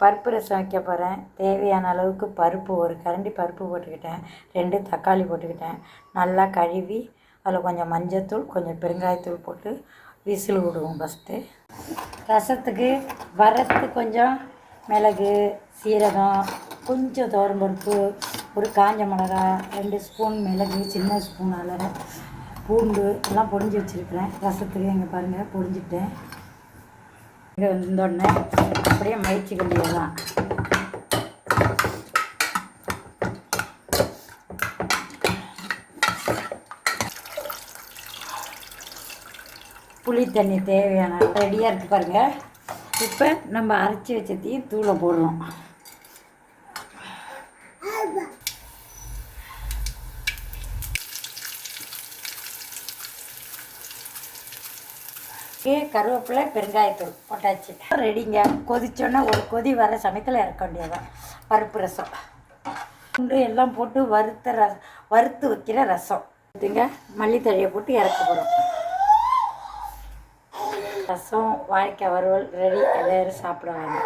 பருப்பு ரசம் வைக்க போகிறேன். தேவையான அளவுக்கு பருப்பு, ஒரு கரண்டி பருப்பு போட்டுக்கிட்டேன். 2 தக்காளி போட்டுக்கிட்டேன். நல்லா கழுவி அதில் கொஞ்சம் மஞ்சத்தூள், கொஞ்சம் பெருங்காயத்தூள் போட்டு விசில் விடுவோம். ஃபஸ்ட்டு ரசத்துக்கு வறுத்து கொஞ்சம் மிளகு, சீரகம், கொஞ்சம் துவரம்பருப்பு, ஒரு காஞ்ச மிளகா, 2 ஸ்பூன் மிளகு, சின்ன ஸ்பூன் அளவு பூண்டு எல்லாம் பொடிஞ்சு வச்சுருக்கிறேன். ரசத்துக்கு இங்கே பாருங்கள் பொடிஞ்சிட்டேன். இங்கே வந்தோடனே அப்படியே மயிற்சி வேண்டியதுதான். புளி தண்ணி தேவையான ரெடியாக இருக்குது பாருங்கள். இப்போ நம்ம அரைச்சி வச்சதையும் தூளை போடுறோம். கருவேப்பிலை, பெருங்காயத்தூள் போட்டாச்சு. ரெடிங்க. கொதிச்சோன்னா ஒரு கொதி வர சமயத்தில் இறக்க வேண்டியதான் பருப்பு ரசம். பூண்டு எல்லாம் போட்டு வறுத்து வைக்கிற ரசம் இதுங்க. மல்லித்தழையை போட்டு இறக்க போகிறோம். ரசம், வாழைக்காய் வறுவல் ரெடி. எல்லோரும் சாப்பிடுவாங்க.